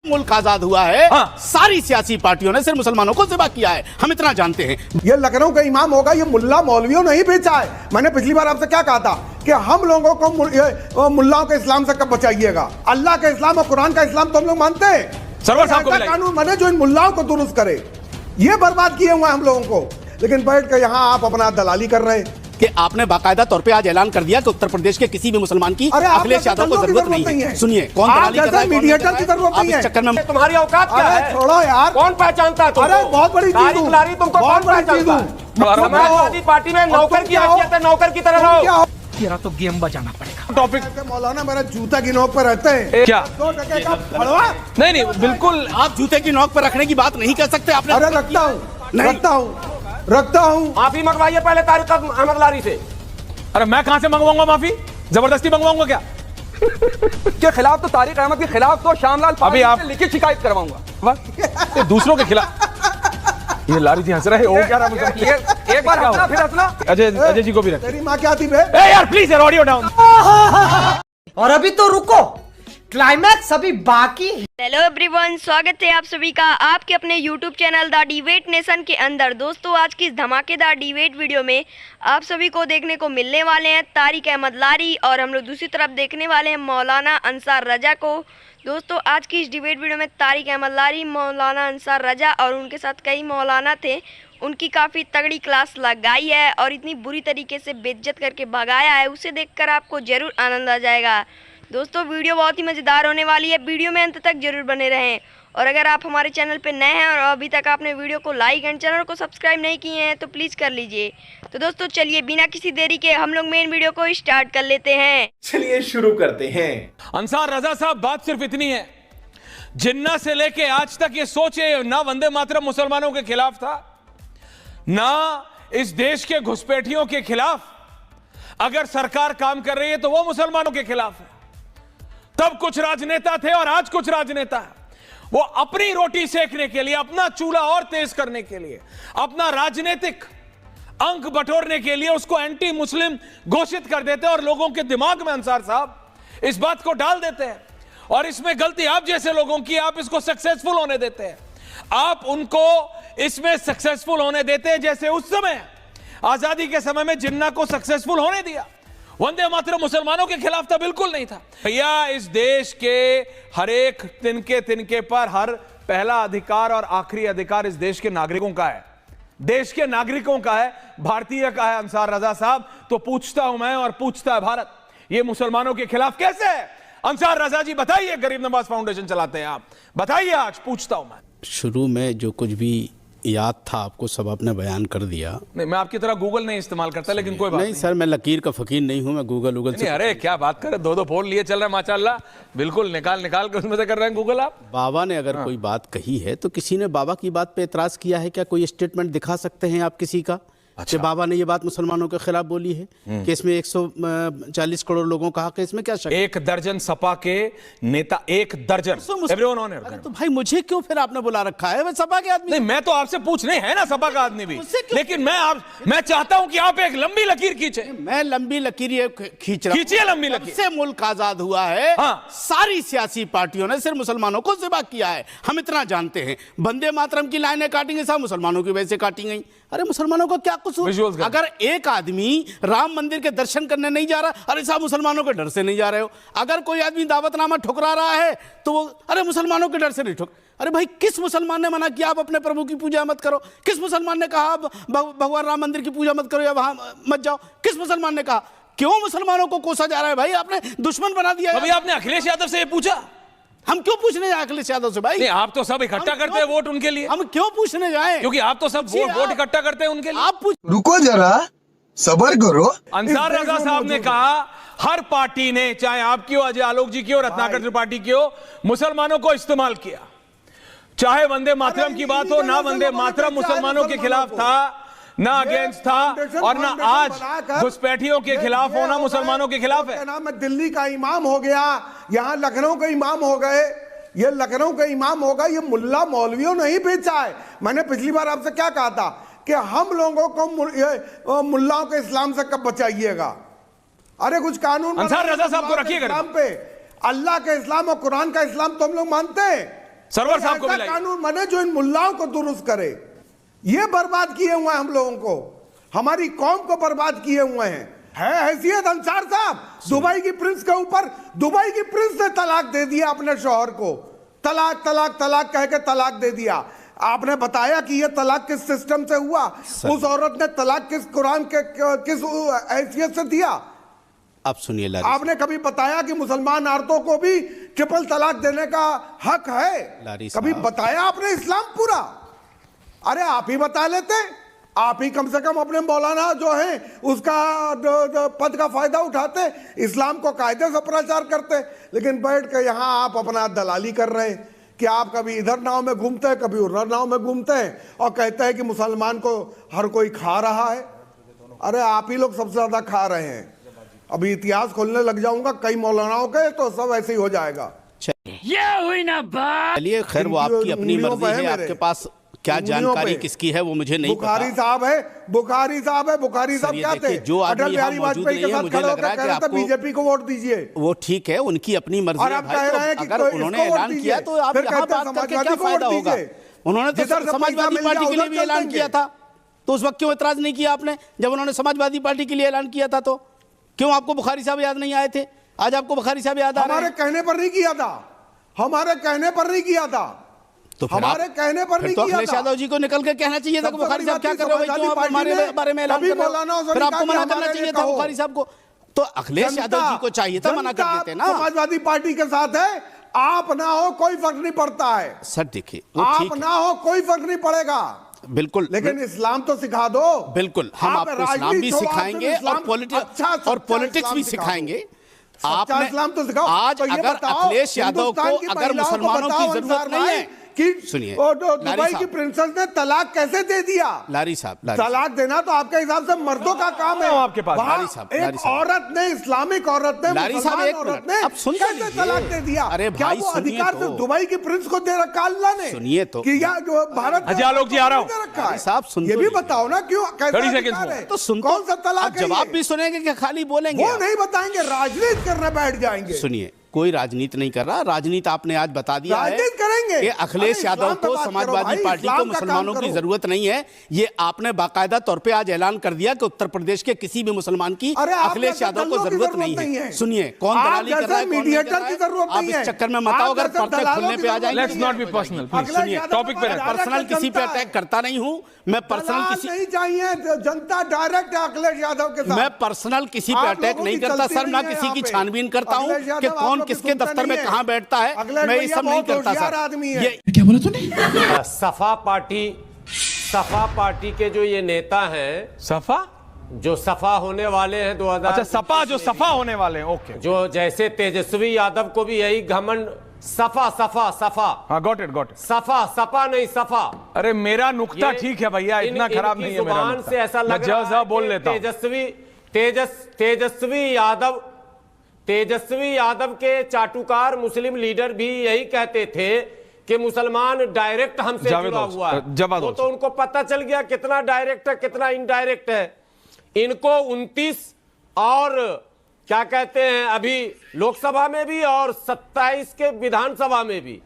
मुल्क आजाद हुआ है। हाँ। सारी सियासी पार्टियों ने सिर्फ मुसलमानों को ज़िबा किया है, हम इतना जानते हैं। ये लखनऊ का इमाम होगा, ये मुल्ला मौलवियों नहीं बेचा है। मैंने पिछली बार आपसे क्या कहा था कि हम लोगों को मुल्लाओं के इस्लाम से कब बचाइएगा। अल्लाह का इस्लाम और कुरान का इस्लाम तो हम लोग मानते हैं। सरवर साहब को कानून बने जो इन मुल्लाओं को दुरुस्त करे। ये बर्बाद किए हुए हम लोगों को, लेकिन बैठ कर यहाँ आप अपना दलाली कर रहे हैं कि आपने बाकायदा तौर पे आज ऐलान कर दिया कि उत्तर प्रदेश के किसी भी मुसलमान की अखिलेश यादव को जरूरत नहीं है। सुनिए, कौन दलाली कर रहा है, मीडिएटर की जरूरत नहीं है। चक्कर में तुम्हारी औकात क्या है? छोड़ो यार, कौन पहचानता है तुमको? अरे बहुत बड़ी चीज हूं, तुमको कौन पहचानता है? समाजवादी पार्टी में नौकर की हैसियत है, नौकर की तरह रहो। तेरा तो गेम बजाना पड़ेगा। टॉपिक मौलाना मेरा जूता की नोक पर रहते हैं क्या? 2 टके का फड़वा? नहीं, बिल्कुल आप जूते की नोक पर रखने की बात नहीं कर सकते आपने। अरे रखता हूँ। माफी मंगवाइए पहले तारिक अहमद लारी से। अरे मैं कहां से मंगवाऊंगा माफी? जबरदस्ती मंगवाऊंगा क्या? के खिलाफ तो तारिक अहमद के खिलाफ तो श्यामलाल अभी आप लिखित शिकायत करवाऊंगा। दूसरों के खिलाफ। ये लारी जी हंस रहे हो क्या? एक बार हंसना फिर हंसना। अजय जी को भी रख। तेरी माँ क्या थी बे? यार प्लीज यार, ऑडियो डाउन। और अभी तो रुको, क्लाइमैक्स अभी बाकी है। हेलो एवरीवन, स्वागत है आप सभी का आपके अपने YouTube channel the debate nation के अंदर। दोस्तों, आज की इस धमाकेदार डिबेट वीडियो में आप सभी को देखने को मिलने वाले हैं तारिक अहमद लारी, और हम लोग दूसरी तरफ देखने वाले हैं मौलाना अंसार रजा को। दोस्तों, आज की इस डिबेट वीडियो में तारिक अहमद लारी, मौलाना अंसार रजा और उनके साथ कई मौलाना थे, उनकी काफ़ी तगड़ी क्लास लगाई है और इतनी बुरी तरीके से बेइज्जत करके भगाया है, उसे देखकर आपको ज़रूर आनंद आ जाएगा। दोस्तों, वीडियो बहुत ही मज़ेदार होने वाली है, वीडियो में अंत तक जरूर बने रहें। और अगर आप हमारे चैनल पर नए हैं और अभी तक आपने वीडियो को लाइक एंड चैनल को सब्सक्राइब नहीं किए हैं तो प्लीज़ कर लीजिए। तो दोस्तों, चलिए बिना किसी देरी के हम लोग मेन वीडियो को स्टार्ट कर लेते हैं। चलिए शुरू करते हैं। अंसार रजा साहब, बात सिर्फ इतनी है, जिन्ना से लेके आज तक ये सोचे ना वंदे मातरम मुसलमानों के खिलाफ था, ना इस देश के घुसपैठियों के खिलाफ। अगर सरकार काम कर रही है तो वो मुसलमानों के खिलाफ है। तब कुछ राजनेता थे और आज कुछ राजनेता है, वो अपनी रोटी सेकने के लिए, अपना चूल्हा और तेज करने के लिए, अपना राजनीतिक अंक बटोरने के लिए उसको एंटी मुस्लिम घोषित कर देते हैं और लोगों के दिमाग में अंसार साहब इस बात को डाल देते हैं। और इसमें गलती आप जैसे लोगों की, आप इसको सक्सेसफुल होने देते हैं, आप उनको इसमें सक्सेसफुल होने देते हैं जैसे उस समय आजादी के समय में जिन्ना को सक्सेसफुल होने दिया। वंदे मातरम मुसलमानों के खिलाफ था, बिल्कुल नहीं था भैया। इस देश के हर एक तिनके पर हर पहला अधिकार और आखिरी अधिकार इस देश के नागरिकों का है, देश के नागरिकों का है, भारतीय का है। अंसार रजा साहब, तो पूछता हूं मैं और पूछता है भारत, ये मुसलमानों के खिलाफ कैसे है? अंसार रजा जी बताइए, गरीब नवाज फाउंडेशन चलाते हैं आप, बताइए, आज पूछता हूं मैं। शुरू में जो कुछ भी याद था आपको सब आपने बयान कर दिया। नहीं, मैं आपकी तरह गूगल नहीं इस्तेमाल करता, लेकिन कोई बात नहीं सर, मैं लकीर का फकीर नहीं हूं, मैं गूगल से। अरे क्या बात कर रहे, 2 फोन लिए चल रहे हैं माशाल्लाह, बिल्कुल निकाल के उसमें से कर रहे हैं गूगल आप। बाबा ने अगर कोई बात कही है तो किसी ने बाबा की बात पे एतराज किया है क्या? कोई स्टेटमेंट दिखा सकते हैं आप किसी का? अच्छा। कि बाबा ने ये बात मुसलमानों के खिलाफ बोली है कि इसमें 140 करोड़ लोगों का हक है, इसमें क्या शक? 1 दर्जन सपा के नेता, 1 दर्जन तो भाई मुझे क्यों फिर आपने बुला रखा है? मैं सपा के आदमी नहीं, मैं तो आपसे पूछने है ना, सपा का आदमी भी, लेकिन मैं चाहता हूं कि आप एक लंबी लकीर खींचे। मैं लंबी लकीर खींच रहा हूं। खींचिए लंबी लकीर। से मुल्क आजाद हुआ है। हाँ। सारी सियासी पार्टियों ने सिर्फ मुसलमानों को ज़िबा किया है, हम इतना जानते हैं। वंदे मातरम की लाइनें काटेंगे साहब, मुसलमानों की वैसे काटी गई। अरे मुसलमानों का क्या कसूर? अगर एक आदमी राम मंदिर के दर्शन करने नहीं जा रहा, अरे साहब मुसलमानों के डर से नहीं जा रहे हो। अगर कोई आदमी दावतनामा ठुकरा रहा है तो वो, अरे मुसलमानों के डर से नहीं ठुक। अरे भाई, किस मुसलमान ने मना किया आप अपने प्रभु की पूजा मत करो? किस मुसलमान ने कहा आप भगवान राम मंदिर की पूजा मत करो या वहां मत जाओ? किस मुसलमान ने कहा? क्यों मुसलमानों को कोसा जा रहा है भाई? आपने दुश्मन बना दिया। अभी आपने अखिलेश यादव से ये पूछा? हम क्यों पूछने जाए अखिलेश यादव से भाई? नहीं, आप तो सब इकट्ठा करते हैं वोट उनके लिए। हम क्यों पूछने जाए? क्योंकि आप तो सब वोट इकट्ठा करते हैं उनके लिए। आप रुको जरा, सबर करो। अंसार रजा साहब ने कहा, हर पार्टी ने, चाहे आपकी हो, अजय आलोक जी की हो, रत्नाकर त्रिपाठी की हो, मुसलमानों को इस्तेमाल किया। चाहे वंदे मातरम की बात हो, ना वंदे मातरम मुसलमानों के खिलाफ था, ना अगेंस्ट था, और ना आज घुसपैठियों के खिलाफ होना मुसलमानों के खिलाफ है। नाम दिल्ली का इमाम हो गया, यहाँ लखनऊ के इमाम हो गए, ये लखनऊ के इमाम होगा, ये मुल्ला मौलवियों नहीं बेचा है। मैंने पिछली बार आपसे क्या कहा था कि हम लोगों को मुल्लाओं के इस्लाम से कब बचाइएगा। अरे कुछ कानून अंसार रजा साहब को रखिएगा इस्लाम पे, अल्लाह के इस्लाम और कुरान का इस्लाम तो हम लोग मानते हैं। सरवर साहब को ऐसा मिलाइए। कानून बने जो इन मुल्लाओं को दुरुस्त करे। ये बर्बाद किए हुए हैं हम लोगों को, हमारी कौम को बर्बाद किए हुए हैं। है हैसियत अंसार साहब, दुबई की प्रिंस के ऊपर, दुबई की प्रिंस ने तलाक दे दिया अपने शौहर को, तलाक तलाक तलाक कह के तलाक दे दिया। आपने बताया कि ये तलाक किस सिस्टम से हुआ, उस औरत ने तलाक किस कुरान के किस हैसियत से दिया? आप सुनिए लारी आपने कभी बताया कि मुसलमान औरतों को भी ट्रिपल तलाक देने का हक है? लारी कभी साहब। बताया आपने इस्लाम पूरा? अरे आप ही बता लेते, आप ही कम से कम अपने मौलाना जो है उसका पद का फायदा उठाते, इस्लाम को कायदे से प्रचार करते। लेकिन बैठ के यहाँ आप अपना दलाली कर रहे हैं कि आप कभी इधर नाव में घूमते हैं, कभी उधर नाव में घूमते हैं और कहते हैं कि मुसलमान को हर कोई खा रहा है। अरे आप ही लोग सबसे ज्यादा खा रहे हैं। अभी इतिहास खोलने लग जाऊंगा कई मौलानाओं के, तो सब ऐसे ही हो जाएगा। चलिए खैर, वो आपकी अपनी उंगलियों मर्जी पे है, है आपके मेरे। पास क्या उंगलियों जानकारी पे। किसकी है वो मुझे नहीं बुखारी पता। साहब है, बुखारी साहब है, बुखारी साहब सर, ये क्या देखिए, थे? जो आदमी अटल यहाँ बिहारी मौजूद वाजपेयी के नहीं है, साथ मुझे खड़े लग होकर रहा है कह कि रहे थे आपको बीजेपी को वोट दीजिए। वो ठीक है, उनकी अपनी मर्जी और है आप भाई, कह तो रहे हैं कि अगर उन्होंने इसको वोट ऐलान किया तो आप फिर यहाँ कहते हैं बात करके समाजवादी क्या को वोट फायदा होगा? दीजिए। उन्होंने तो जिधर से समाजवादी पैसा मिल पार्टी के जाए लिए भी उधर ऐलान चल किया देंगे। था, तो उस वक्त क्यों एतराज नहीं किया आपने? जब उन्होंने समाजवादी पार्टी के लिए ऐलान किया था तो क्यों आपको बुखारी साहब याद नहीं आए थे? आज आपको बुखारी साहब याद आ रहे हमारे हैं? कहने पर नहीं किया था, हमारे कहने पर नहीं किया था, तो फिर हमारे कहने पर फिर नहीं तो किया अखिलेश था। यादव जी को निकल के कहना चाहिए था कि सबसे बुखारी साहब बड़ी क्या बात कर रहे हो, समाजवादी क्यों आप पार्टी हमारे ने बारे में ऐलान कभी कर रहे मौलाना हो? से फिर नहीं आपको कहा मना कि करना हमारे चाहिए लिए था कहो। बुखारी साहब को, तो अखिलेश यादव जी को चाहिए था मना कर जनता देते ना। समाजवादी पार्टी के साथ है, आप ना हो कोई फर्क नहीं पड़ता है, सर देखिए, वो ठीक आप है, ना हो कोई फर्क नहीं पड़ेगा, बिल्कुल, लेकिन इस्लाम तो सिखा दो। बिल्कुल हम आप आपको इस्लाम राजनीति भी छोड़ो, आप सिखाएंगे सिर्फ इस्लाम- अच्छा, और सच्चा पॉलिटिक्स इस्लाम भी सिखा दो। सिखाएंगे। सच्चा आपने इस्लाम तो सिखाओ। आज तो ये अगर बताओ, अखिलेश यादव को हिंदुस्तान की अगर महिलाओं को मुसलमानों बताओ, की जरूरत अंसार नहीं भाई, है, कि सुनिए, दुबई लारी की साहब। प्रिंसेस ने तलाक कैसे दे दिया? लारी साहब, तलाक देना तो आपके हिसाब से मर्दों का काम है। आपके पास। वहाँ लारी साहब, लारी एक साहब। औरत ने, इस्लामिक औरत ने, लारी साहब, मुसलमान एक औरत मिनट, ने अब सुन तो कैसे लीजिए। तलाक दे दिया? अरे क्या भाई, वो सुनिए अधिकार तो। सिर्फ दुबई की प्रिंस को दे रखा अल्लाह ने? सुनिए तो। कि या जो भारत अजय आलोक जी, आ रहा हूं। दे रखा है? लारी साहब, सुन ये तो भी लीजिए। बताओ ना, क्यों कैसा 30 अधिकार seconds है? तो सुन, कौन सा आप तलाक है जवाब ये? भी सुनेंगे कि खाली बोलेंगे? वो नहीं बताएंगे, राजनीति करने बैठ जाएंगे। सुनिए, कोई राजनीति नहीं कर रहा, राजनीति आपने आज बता दिया है राजनीति करेंगे। कि अखिलेश अरे यादव इस्लाम पे को बात करो समाजवादी भाई, पार्टी इस्लाम को का काम मुसलमानों की करो। जरूरत नहीं है। ये आपने बाकायदा तौर पे आज ऐलान कर दिया कि उत्तर प्रदेश के किसी भी मुसलमान की अरे आप अखिलेश जैसे यादव को दल्लों की जरूरत नहीं है। सुनिए, कौन आप दलाली कर जैसे रहा है, कौन नहीं कर मीडिएटर रहा की है, जरूरत आप नहीं इस है। चक्कर में मत आओ। आप अगर जैसे पर्चे दलालों खुलने की पे आ जरूरत जाएंगे, let's not be personal please. Akhilesh सुनिए, यादव टॉपिक पे का रहते। पर्सनल डायरेक्ट किसी पे जनता है। अटैक करता नहीं हूं मैं, पर्सनल दलाल किसी नहीं चाहिए, जनता डायरेक्ट है अखिलेश यादव के साथ। मैं पर्सनल किसी पे आप अटैक लोगों नहीं की करता चलती सर, ना नहीं है किसी की यहाँ पे। छानबीन करता हूं अखिलेश यादव कि आप कौन लोग किसके सुनते दफ्तर में नहीं है। कहां बैठता है, अखिलेश मैं ये भैया सब नहीं बहुत करता होशियार सर। आदमी है। ये सपा पार्टी के जो ये नेता हैं, सफा, जो सफा होने वाले हैं 2000, अच्छा सपा, जो सफा होने वाले हैं, ओके, जो जैसे तेजस्वी यादव को भी यही घमंड, सफा सफा सफा हाँ, गॉट इट। सफा, सपा नहीं सफा। अरे मेरा नुक्ता ये ठीक है भैया, इतना खराब नहीं है मेरा जुबान नुक्ता। से ऐसा मैं लग रहा जज़ा है बोल कि लेता हूं। तेजस्वी यादव के चाटुकार मुस्लिम लीडर भी यही कहते थे कि मुसलमान डायरेक्ट हमसे जावेद जुड़ा ऑल्सो, हुआ है। जवाद वो ऑल्सो। तो उनको पता चल गया कितना डायरेक्ट है कितना इनडायरेक्ट है। इनको 29 और क्या कहते हैं अभी लोकसभा में भी और 27 के विधानसभा में भी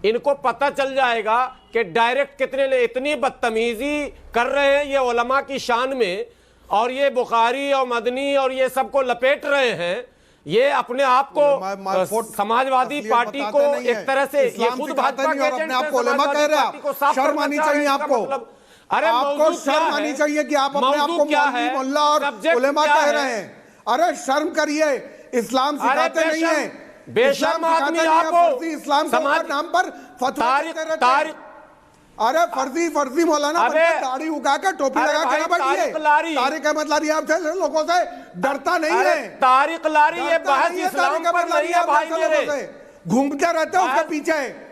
इनको पता चल जाएगा कि डायरेक्ट कितने ने। इतनी बदतमीजी कर रहे हैं ये उलमा की शान में, और ये बुखारी और मदनी और ये सबको लपेट रहे हैं। ये अपने आप को समाजवादी पार्टी को एक तरह से, ये खुद भाजपा के एजेंट हैं, समाजवादी पार्टी को साफ शर्म करना आनी चाह रहे चाहिए हैं। आपको। मतलब अरे आपको मौजूद क्या शर्म आनी है? चाहिए कि आप अपने आप को मौजूद क्या मौलवी, है? मुल्ला और सब्जेक्ट उलेमा क्या कह है? रहे हैं। अरे शर्म करिए, इस्लाम सिखाते नहीं है। बेशर्म आदमी आपको इस्लाम समाज के नाम पर फतवा देते रहते हैं। अरे फर्जी मौलाना अबे, बनके दाढ़ी उगा के टोपी अरे लगा के भाई, ना बैठिए। तारिक अहमद लारी आप से लोगों से डरता नहीं अरे है। तारिक लारी ये डरता बहस नहीं है इस्लाम तारिक पर अहमद लारी नहीं है आप भाई जैसे मेरे। लोगों से। घूमते रहते हैं उसके पीछे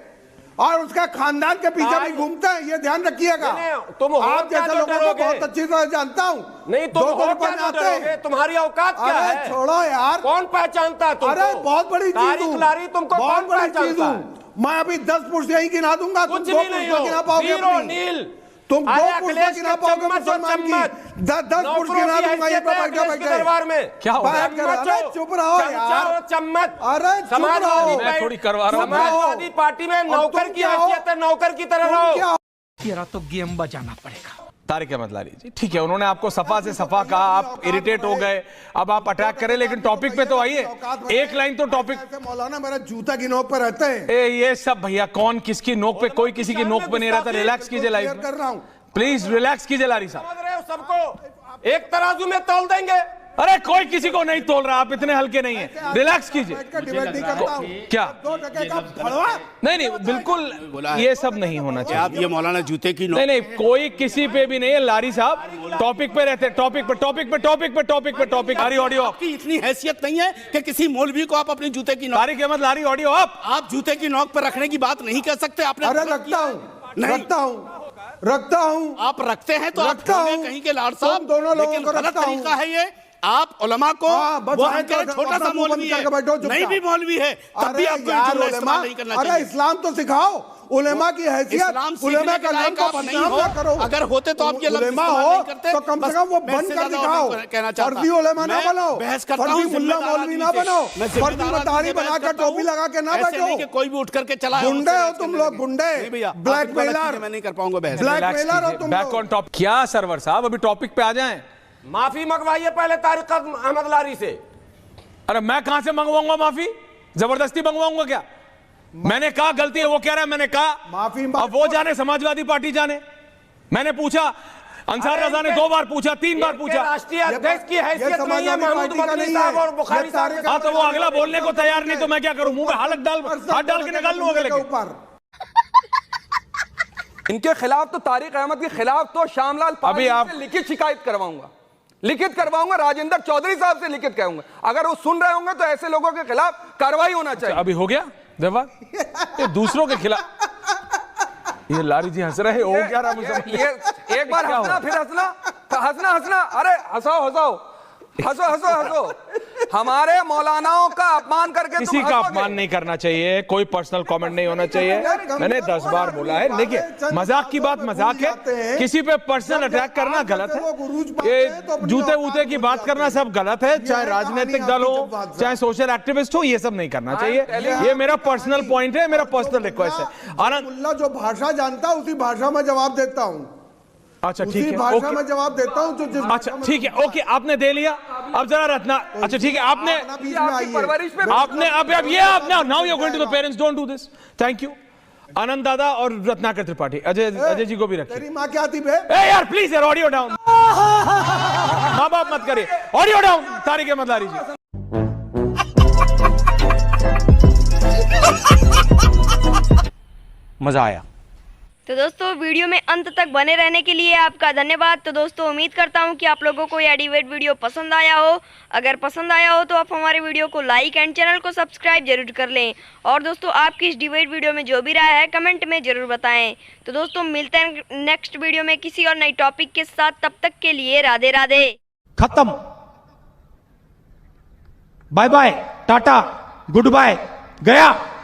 और उसका खानदान के पीछे भी घूमते हैं, ये ध्यान रखिएगा। तुम हो आप क्या जैसे जो लोगों को डरोगे? बहुत अच्छी तरह जानता हूँ। नहीं तुम 2-2 हो रुपए क्या में जो आते डरोगे? हैं। तुम्हारी औकात क्या अरे है? छोड़ो यार, कौन पहचानता है तुमको? अरे बहुत बड़ी चीज तारिक हूँ, लारी तुमको बहुत कौन बड़ी चीज पहचानता है? हूँ। मैं अभी 10 पुरुष यहीं गिना दूंगा, तुम कुछ 2 भी नहीं पुरुष हो, गिना पाओगे जीरो अपनी। नील। तुम 2 अरे पुर्जा अखिलेश गिना के पाओगे चम्मच और मुसलमान की? चम्मच 10 नौकरों पुर्जा गिना की दूंगा ये हैसियत पे है बैठे अखिलेश के बैठे। दरबार में। क्या हो गया? अरे चुप रहो यार। चम्मच अरे चुप समाजवादी रहो। मैं थोड़ी करवा रहा हूं। समाजवादी पार्टी में नौकर तुम की क्या हो? हैसियत है, नौकर की तरह तुम रहो। क्या हो? तेरा तो गेम बजाना पड़ेगा। तारिक अहमद लारी जी, ठीक है, उन्होंने आपको सफा से सफा कहा, आप इरिटेट हो गए, अब आप अटैक करें, लेकिन टॉपिक पे तो आइए। एक लाइन तो टॉपिक। ऐसे मौलाना मेरा जूता की नोक पर रहते हैं। ये सब भैया कौन किसकी नोक पे, कोई किसी की नोक पे नहीं रहता। रिलैक्स कीजिए लाइफ क्लियर कर रहा हूं। प्लीज रिलैक्स कीजिए लारी साहब। समझ रहे हो सबको एक तराजू में तौल देंगे। अरे कोई किसी को नहीं तोल रहा, आप इतने हल्के नहीं है। रिलैक्स कीजिए। बैठ कर डिबेट नहीं करता हूं। क्या? 2 टके का फड़वा। नहीं बिल्कुल ये सब नहीं होना आप चाहिए। ये मौलाना जूते की नोक नहीं कोई किसी पे भी नहीं है। लारी साहब टॉपिक पे रहते हैं, टॉपिक। लारी ऑडियो आपकी इतनी हैसियत नहीं है कि किसी मौलवी को आप अपने जूते की नोक, तारिक अहमद लारी ऑडियो आप जूते की नोक पर रखने की बात नहीं कर सकते। आपने अरे रखता हूं, नहीं। रखता हूं। आप रखते हैं तो आप रखता होंगे हूं। कहीं के लाड साहब, तुम दोनों लोगों लेकिन को गलत रखता हूं। तरीका है ये। आप उलमा को हाँ, बस वो वहीं हम कह रहे तो छोटा सा अपना मुंह मौलवी बंद है, करके बैठो चुपचाप। नहीं भी मौलवी है तब भी अरे आपको यार जुमला उलेमा, इस्तेमाल नहीं करना अरे चाहिए। इस्लाम तो सिखाओ। उलेमा की हैसियत, इस्लाम उलेमा सीखने का के नाम लायक को आप नहीं बदनाम हो। ना करो। अगर होते तो आप ये लफ्ज़ उलेमा इस्तेमाल हो नहीं करते। तो कम से बस कम वो मैं बन इससे कर ज़्यादा दिखाओ। और नहीं कहना चाहता। फर्जी उलेमा ना मैं बनो, बहस करता हूं फर्जी मुल्ला जिम्मेदार मौलवी ना आदमी से। बनो, मैं फर्जी जिम्मेदार आदमी मतारी से बना बहस कर करता हूं। टोपी लगा के ना ऐसे नहीं बैठो। कि कोई भी उठ करके चला है, गुंडे उससे हो बहस तुम करने लोग, लगे। गुंडे, नहीं भैया, आप ब्लैकमेलर। गलत चीज़ें मैं नहीं कर पाऊंगा बहस। ब्लैकमेलर हो तुम बैक लोग। On top. क्या सरवर साहब, अभी टॉपिक पे आ जाएं। माफी मंगवाइए पहले तारिक अहमद लारी से। अरे मैं कहां से मंगवाऊंगा माफी? जबरदस्ती मंगवाऊंगा क्या? मैंने कहा गलती है, वो कह रहा है मैंने कहा माफी अब वो जाने, समाजवादी पार्टी जाने। मैंने पूछा, अंसार रजा ने 2 बार पूछा, 3 बार पूछा। राष्ट्रीय अध्यक्ष की हैसियत नहीं है समाजवादी महमूद पार्टी का मदनी नहीं साहब है। और बुखारी ये साहब तारिक के हाँ तो वो अगला बोलने को तैयार नहीं, तो मैं क्या करूं? मुंह में हालत डाल के निकाल लूं अगले के। ऊपर इनके खिलाफ तो तारिक अहमद के खिलाफ तो श्यामलाल अभी पारसी आप- से लिखित शिकायत करवाऊंगा, राजेंद्र चौधरी साहब से लिखित कहूंगा। अगर वो सुन रहे होंगे तो ऐसे लोगों के खिलाफ कार्रवाई होना चाहिए। अभी हो गया विवाद, ये दूसरों के खिलाफ। ये लारी जी हंस रहे हो क्या रहा मुझे? ये एक बार क्या हंसना, हुआ? फिर हंसना। अरे हंसो। हमारे मौलानाओं का अपमान करके किसी तुम का हंसोगे? अपमान नहीं करना चाहिए, कोई पर्सनल कमेंट नहीं होना चाहिए। मैंने 10 बार बोला है। देखिए, मजाक की बात मजाक है, किसी पे पर्सनल अटैक करना गलत है। ये जूते वूते की बात करना सब गलत है, चाहे राजनीतिक दल हो, चाहे सोशल एक्टिविस्ट हो, ये सब नहीं करना चाहिए। ये मेरा पर्सनल पॉइंट है, मेरा पर्सनल रिक्वेस्ट है। आनंद, मुल्ला जो भाषा जानता है उसी भाषा में जवाब देता हूं। अच्छा ठीक उसी है, भाषा ओके। में जवाब देता हूं जो जिस अच्छा ठीक है, ओके, आपने दे लिया। अब जरा रत्ना, अच्छा ठीक है, आपने बीच में आपकी आइए। परवरिश में अब ये आपने now you are going to the parents, don't do this. Thank you. Anand दादा और रत्नाकर त्रिपाठी, अजय जी को भी रखिए। तेरी माँ क्या थी बे? ए यार प्लीज यार, ऑडियो डाउन। माँ बाप मत करिए, ऑडियो डाउन। तारिक अहमद लारी जी, मजा आया। तो दोस्तों वीडियो में अंत तक बने रहने के लिए आपका धन्यवाद। तो दोस्तों उम्मीद करता हूं कि आप लोगों को यह डिबेट वीडियो पसंद आया हो। अगर पसंद आया हो तो आप हमारे वीडियो को लाइक एंड चैनल को सब्सक्राइब जरूर कर लें। और दोस्तों आपकी इस डिबेट वीडियो में जो भी राय है कमेंट में ज़रूर बताएं। तो दोस्तों मिलते हैं नेक्स्ट वीडियो में किसी और नई टॉपिक के साथ। तब तक के लिए राधे राधे। खत्म, bye bye, tata, goodbye, गया।